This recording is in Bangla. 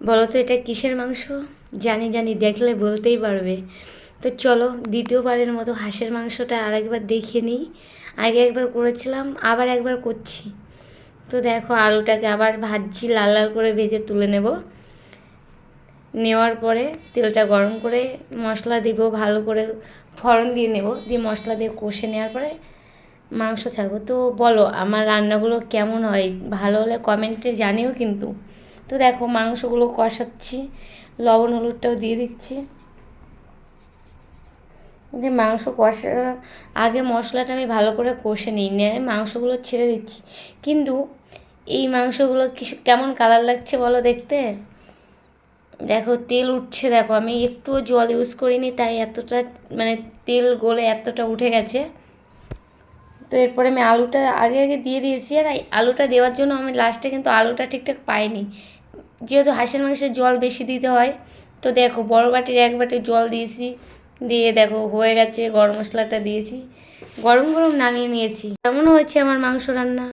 বলো তো এটা কিসের মাংস? জানি দেখলে বলতেই পারবে। তো চলো দ্বিতীয়বারের মতো হাঁসের মাংসটা আরেকবার দেখে নিই। আগে একবার করেছিলাম, আবার একবার করছি। তো দেখো আলুটাকে আবার ভাজছি, লাল লাল করে ভেজে তুলে নেওয়ার পরে তেলটা গরম করে মশলা দিব, ভালো করে ফোড়ন দিয়ে নেব, দিয়ে মশলা দিয়ে কষে নেওয়ার পরে মাংস ছাড়বো। তো বলো আমার রান্নাগুলো কেমন হয়, ভালো হলে কমেন্টে জানিও কিন্তু। তো দেখো মাংসগুলো কষাচ্ছি, লবণ হলুদটাও দিয়ে দিচ্ছি। যে মাংস কষার আগে মশলাটা আমি ভালো করে কষে নিই, নিয়ে মাংসগুলো ছেড়ে দিচ্ছি। কিন্তু এই মাংসগুলো কিছু কেমন কালার লাগছে বলো দেখতে। দেখো তেল উঠছে, দেখো আমি একটুও জল ইউজ করিনি, তাই এতটা মানে তেল গলে এতটা উঠে গেছে। তো এরপরে আমি আলুটা আগে দিয়ে দিয়েছি, আর আলুটা দেওয়ার জন্য আমি লাস্টে কিন্তু আলুটা ঠিকঠাক পাইনি, যেহেতু হাঁসের মাংসের জল বেশি দিতে হয়। তো দেখো বড় বাটির এক বাটি জল দিয়েছি, দিয়ে দেখো হয়ে গেছে, গরম মশলাটা দিয়েছি, গরম গরম নামিয়ে নিয়েছি। কেমন হয়েছে আমার মাংস রান্না?